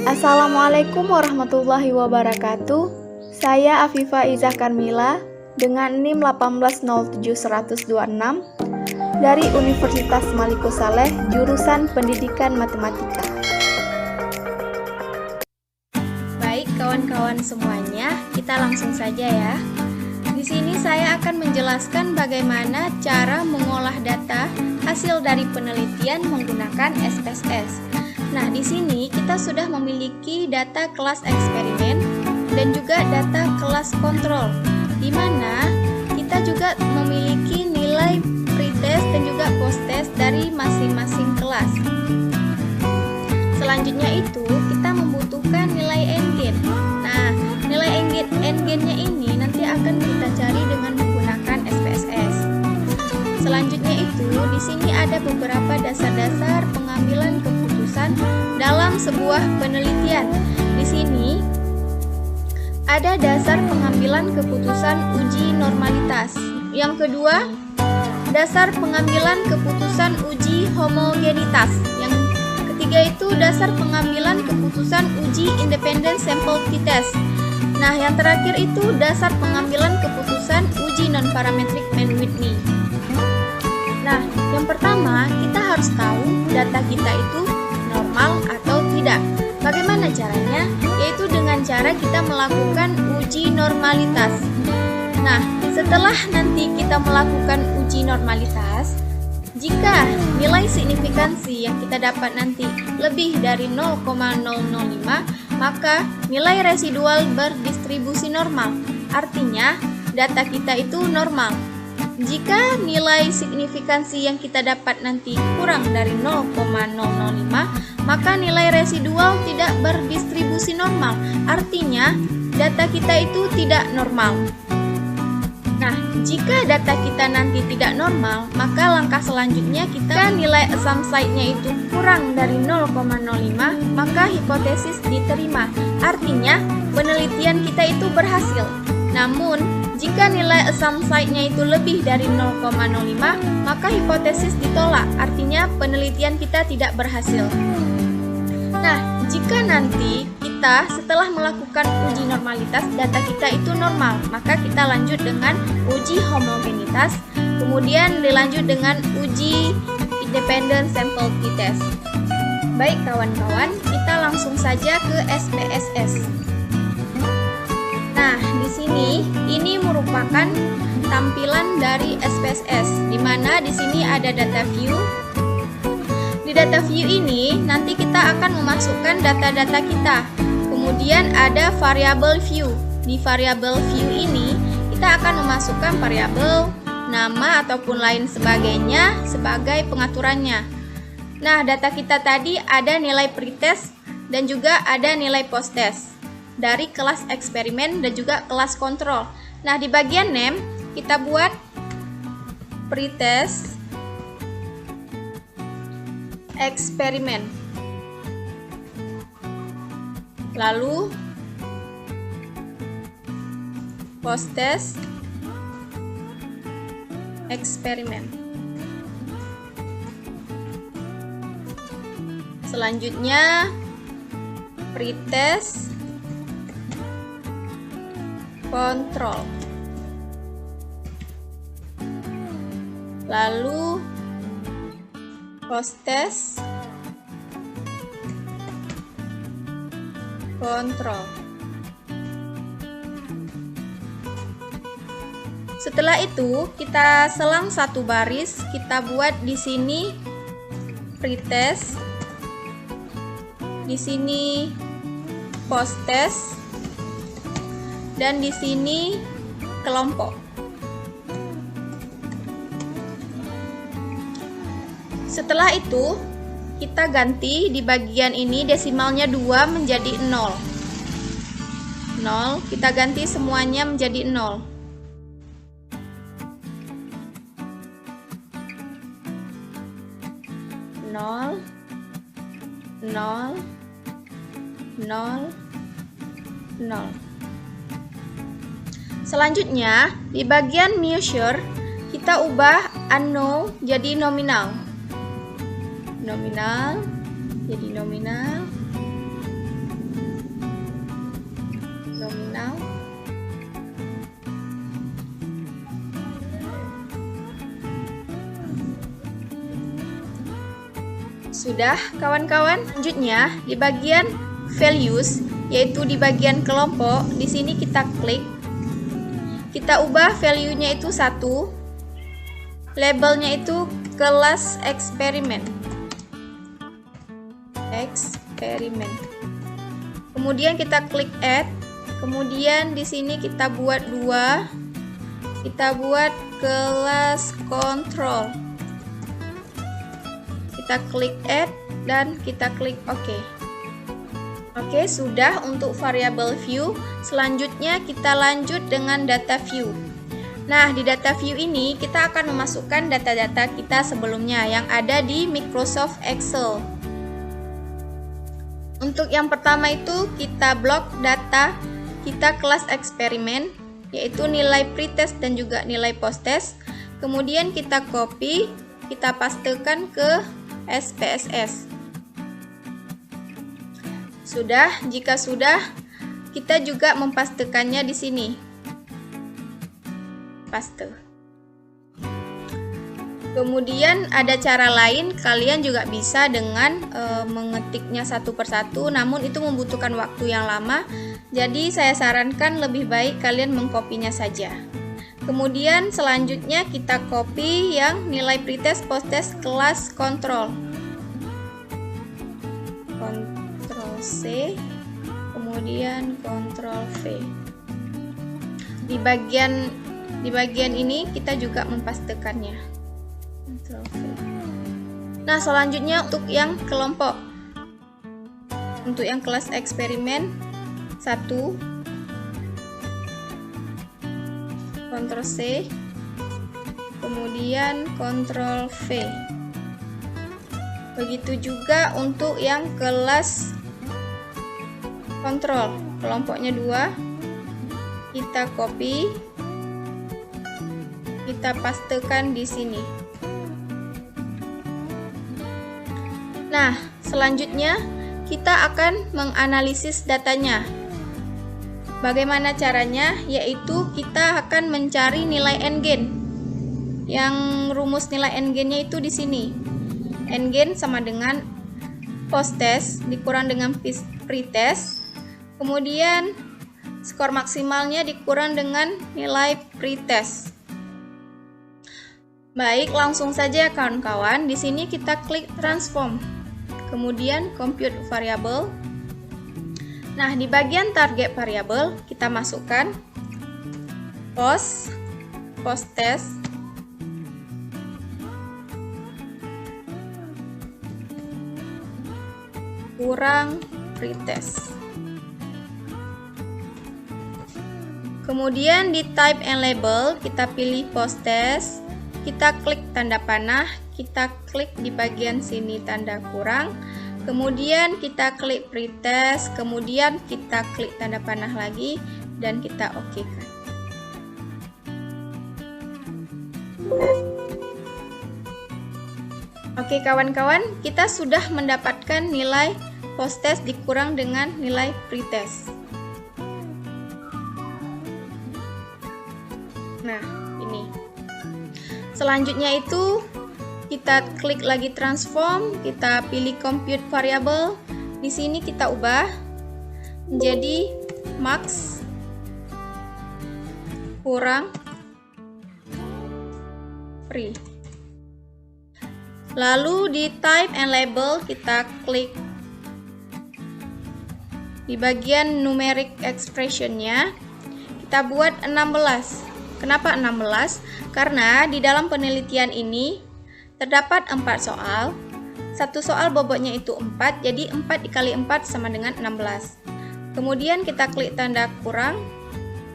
Assalamualaikum warahmatullahi wabarakatuh. Saya Afifah Izah Karmila dengan NIM 1807126 dari Universitas Maliko Saleh, jurusan Pendidikan Matematika. Baik kawan-kawan semuanya, kita langsung saja ya. Di sini saya akan menjelaskan bagaimana cara mengolah data hasil dari penelitian menggunakan SPSS. Nah, di sini kita sudah memiliki data kelas eksperimen dan juga data kelas kontrol, di mana kita juga memiliki nilai pretest dan juga posttest dari masing-masing kelas. Selanjutnya itu kita membutuhkan nilai n-gain. Nah, nilai n-gainnya ini nanti akan kita cari dengan menggunakan SPSS. Selanjutnya itu di sini ada beberapa dasar-dasar pengambilan keputusan dalam sebuah penelitian. Di sini ada dasar pengambilan keputusan uji normalitas. Yang kedua, dasar pengambilan keputusan uji homogenitas. Yang ketiga itu dasar pengambilan keputusan uji independent sample t-test. Nah, yang terakhir itu dasar pengambilan keputusan uji non-parametric Mann-Whitney. Nah, yang pertama kita harus tahu data kita itu normal atau tidak. Bagaimana caranya? Yaitu dengan cara kita melakukan uji normalitas. Nah, setelah nanti kita melakukan uji normalitas, jika nilai signifikansi yang kita dapat nanti lebih dari 0,005, maka nilai residual berdistribusi normal. Artinya, data kita itu normal. Jika nilai signifikansi yang kita dapat nanti kurang dari 0,005, maka nilai residual tidak berdistribusi normal. Artinya, data kita itu tidak normal. Nah, jika data kita nanti tidak normal, maka langkah selanjutnya kita nilai assumption-nya itu kurang dari 0,05, maka hipotesis diterima. Artinya, penelitian kita itu berhasil. Namun, jika nilai assumption-nya itu lebih dari 0,05, maka hipotesis ditolak. Artinya, penelitian kita tidak berhasil. Nah, jika nanti kita setelah melakukan uji normalitas, data kita itu normal, maka kita lanjut dengan uji homogenitas, kemudian dilanjut dengan uji independent sample t-test. Baik kawan-kawan, kita langsung saja ke SPSS. Nah, di sini ini merupakan tampilan dari SPSS, di mana di sini ada data view. Di data view ini nanti kita akan memasukkan data-data kita. Kemudian ada variable view. Di variable view ini kita akan memasukkan variabel, nama ataupun lain sebagainya sebagai pengaturannya. Nah, data kita tadi ada nilai pretest dan juga ada nilai posttest dari kelas eksperimen dan juga kelas kontrol. Nah, di bagian name kita buat pretest eksperimen. Lalu posttest eksperimen. Selanjutnya pretest kontrol. Lalu posttest kontrol. Setelah itu kita selang satu baris, kita buat di sini pretest, di sini posttest, dan di sini kelompok. Setelah itu kita ganti di bagian ini desimalnya 2 menjadi 0. 0, kita ganti semuanya menjadi 0. 0, 0, 0, 0. Selanjutnya, di bagian measure, kita ubah unknown jadi nominal. Nominal jadi nominal, Sudah kawan-kawan, selanjutnya di bagian values, yaitu di bagian kelompok, di sini kita klik, kita ubah value-nya itu 1, labelnya itu kelas eksperimen. Kemudian kita klik add, kemudian di sini kita buat 2, kita buat kelas kontrol. Kita klik add dan kita klik OK. Oke, sudah untuk variable view. Selanjutnya kita lanjut dengan data view. Nah, di data view ini kita akan memasukkan data-data kita sebelumnya yang ada di Microsoft Excel. Untuk yang pertama itu kita blok data kita kelas eksperimen, yaitu nilai pretest dan juga nilai posttest. Kemudian kita copy, kita pastekan ke SPSS. Sudah, jika sudah, kita juga mempastekannya di sini. Paste. Kemudian ada cara lain, kalian juga bisa dengan mengetiknya satu persatu, namun itu membutuhkan waktu yang lama. Jadi saya sarankan lebih baik kalian mengkopinya saja. Kemudian selanjutnya kita copy yang nilai pretest posttest kelas kontrol. Ctrl C, kemudian Ctrl V. Di bagian ini kita juga mempastekannya. Ctrl V. Nah, selanjutnya untuk yang kelompok. Untuk yang kelas eksperimen 1, Ctrl C, kemudian Ctrl V. Begitu juga untuk yang kelas kontrol, kelompoknya 2, kita copy, kita pastekan di sini. Nah, selanjutnya kita akan menganalisis datanya. Bagaimana caranya? Yaitu kita akan mencari nilai n-gain. Yang rumus nilai n-gainnya itu di sini. N-gain sama dengan posttest dikurang dengan pretest. Kemudian skor maksimalnya dikurang dengan nilai pretest. Baik, langsung saja kawan-kawan. Di sini kita klik transform. Kemudian compute variable. Nah, di bagian target variable kita masukkan posttest kurang pretest. Kemudian di type and label kita pilih posttest, kita klik tanda panah, kita klik di bagian sini tanda kurang. Kemudian kita klik pretest, kemudian kita klik tanda panah lagi dan kita OK-kan. Oke kawan-kawan, kita sudah mendapatkan nilai posttest dikurang dengan nilai pretest. Nah, ini. Selanjutnya itu kita klik lagi transform, kita pilih compute variable. Di sini kita ubah menjadi max kurang pre. Lalu di type and label kita klik di bagian numeric expression-nya, kita buat 16. Kenapa 16? Karena di dalam penelitian ini terdapat 4 soal. Satu soal bobotnya itu 4, jadi 4 dikali 4 sama dengan 16. Kemudian kita klik tanda kurang,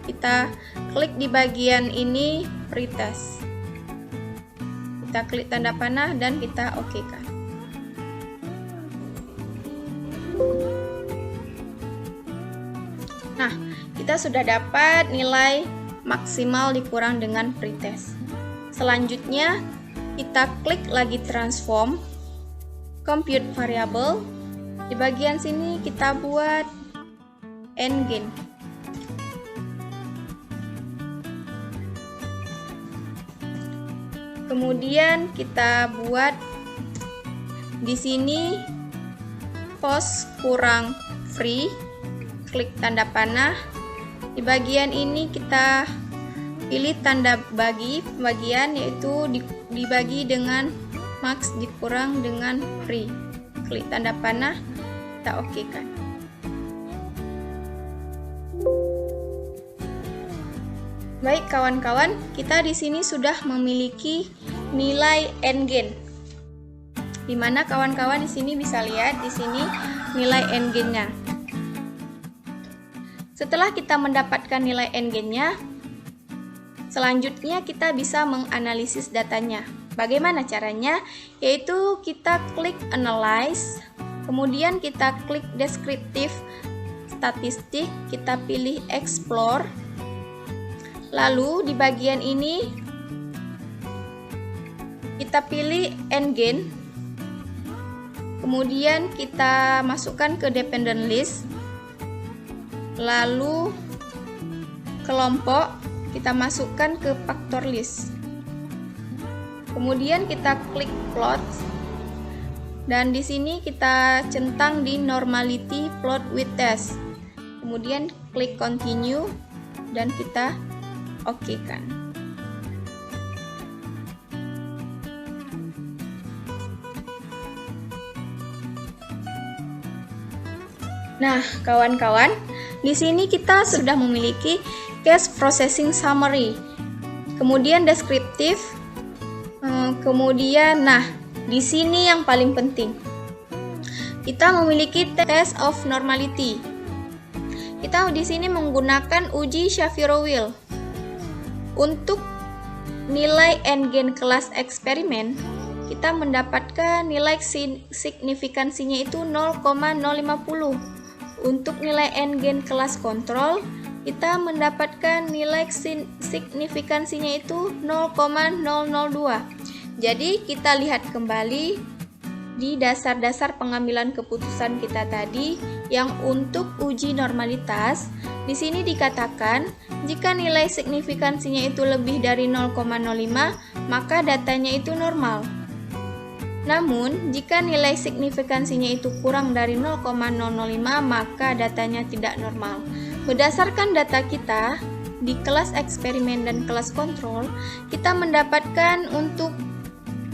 kita klik di bagian ini pretest. Kita klik tanda panah dan kita OK-kan. Nah, kita sudah dapat nilai maksimal dikurang dengan pretest. Selanjutnya kita klik lagi transform, compute variable. Di bagian sini kita buat n-gain. Kemudian kita buat di sini post kurang free, klik tanda panah. Di bagian ini kita pilih tanda bagi pembagian, yaitu dibagi dengan max dikurang dengan free. Klik tanda panah, kita oke kan. Baik kawan-kawan, kita di sini sudah memiliki nilai endgain. Di mana kawan-kawan di sini bisa lihat di sini nilai endgainnya. Setelah kita mendapatkan nilai endgainnya, selanjutnya kita bisa menganalisis datanya. Bagaimana caranya? Yaitu kita klik analyze, kemudian kita klik descriptive statistik, kita pilih explore. Lalu di bagian ini kita pilih endgain, kemudian kita masukkan ke dependent list, lalu kelompok kita masukkan ke factor list, kemudian kita klik plot, dan di sini kita centang di normality plot with test, kemudian klik continue dan kita oke kan. Nah, kawan-kawan, di sini kita sudah memiliki case processing summary, kemudian deskriptif, kemudian di sini yang paling penting, kita memiliki test of normality. Kita di sini menggunakan uji Shapiro-Wilk. Untuk nilai endgain kelas eksperimen, kita mendapatkan nilai signifikansinya itu 0,050. Untuk nilai endgain kelas kontrol, kita mendapatkan nilai signifikansinya itu 0,002. Jadi kita lihat kembali di dasar-dasar pengambilan keputusan kita tadi, yang untuk uji normalitas di sini dikatakan jika nilai signifikansinya itu lebih dari 0,05 maka datanya itu normal. Namun jika nilai signifikansinya itu kurang dari 0,005 maka datanya tidak normal. Berdasarkan data kita di kelas eksperimen dan kelas kontrol, kita mendapatkan untuk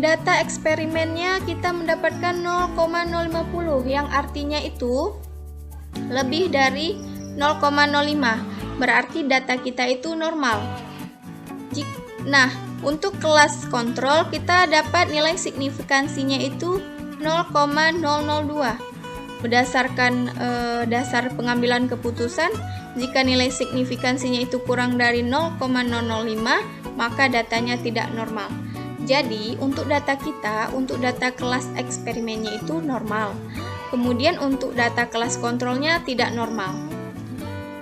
data eksperimennya kita mendapatkan 0,050, yang artinya itu lebih dari 0,05, berarti data kita itu normal. Nah, untuk kelas kontrol kita dapat nilai signifikansinya itu 0,002. Berdasarkan dasar pengambilan keputusan, jika nilai signifikansinya itu kurang dari 0,005 maka datanya tidak normal. Jadi untuk data kita, untuk data kelas eksperimennya itu normal. Kemudian untuk data kelas kontrolnya tidak normal.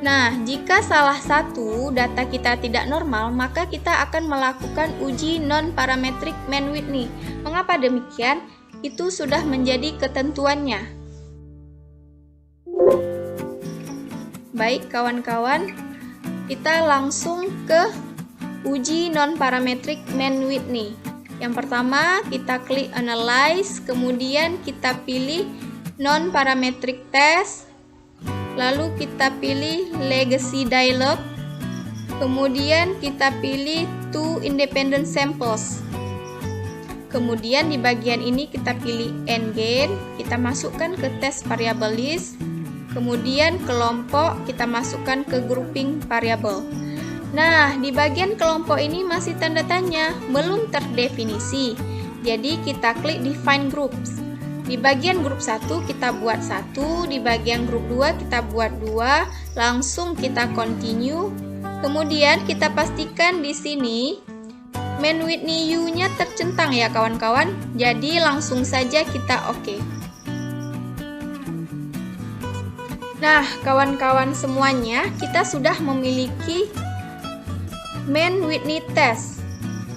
Nah, jika salah satu data kita tidak normal, maka kita akan melakukan uji non-parametric Mann-Whitney. Mengapa demikian? Itu sudah menjadi ketentuannya. Baik kawan-kawan, kita langsung ke uji non-parametric Mann-Whitney. Yang pertama, kita klik analyze, kemudian kita pilih non-parametric test, lalu kita pilih legacy dialog, kemudian kita pilih two independent samples. Kemudian di bagian ini kita pilih endgain, kita masukkan ke test variable list, kemudian kelompok kita masukkan ke grouping variable. Nah, di bagian kelompok ini masih tanda tanya, belum terdefinisi. Jadi kita klik define groups. Di bagian grup 1 kita buat 1, di bagian grup 2 kita buat 2, langsung kita continue. Kemudian kita pastikan di sini Mann-Whitney U-nya tercentang ya kawan-kawan. Jadi langsung saja kita oke. Nah, kawan-kawan semuanya, kita sudah memiliki Mann-Whitney test,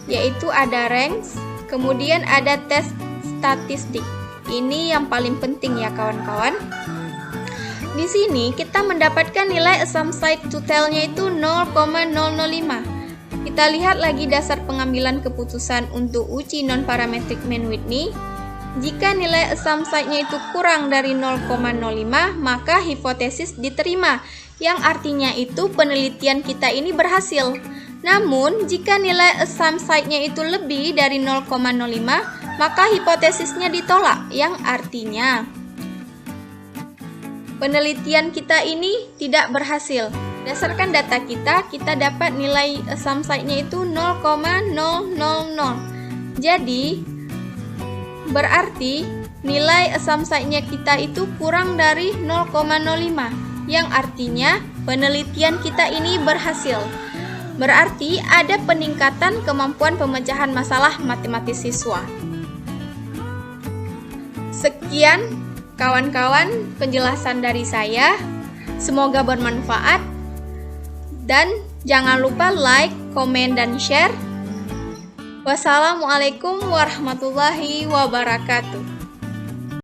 yaitu ada ranks, kemudian ada tes statistik. Ini yang paling penting ya kawan-kawan. Di sini kita mendapatkan nilai assumption side to tail-nya itu 0,005. Kita lihat lagi dasar pengambilan keputusan untuk uji non-parametric Mann-Whitney. Jika nilai assumption-nya itu kurang dari 0,05, maka hipotesis diterima, yang artinya itu penelitian kita ini berhasil. Namun, jika nilai assumption-nya itu lebih dari 0,05, maka hipotesisnya ditolak, yang artinya penelitian kita ini tidak berhasil. Berdasarkan data kita dapat nilai assumption-nya itu 0,000. Jadi, berarti nilai assumption-nya kita itu kurang dari 0,05, yang artinya penelitian kita ini berhasil. Berarti ada peningkatan kemampuan pemecahan masalah matematis siswa. Sekian kawan-kawan penjelasan dari saya. Semoga bermanfaat. Dan jangan lupa like, komen, dan share. Wassalamualaikum warahmatullahi wabarakatuh.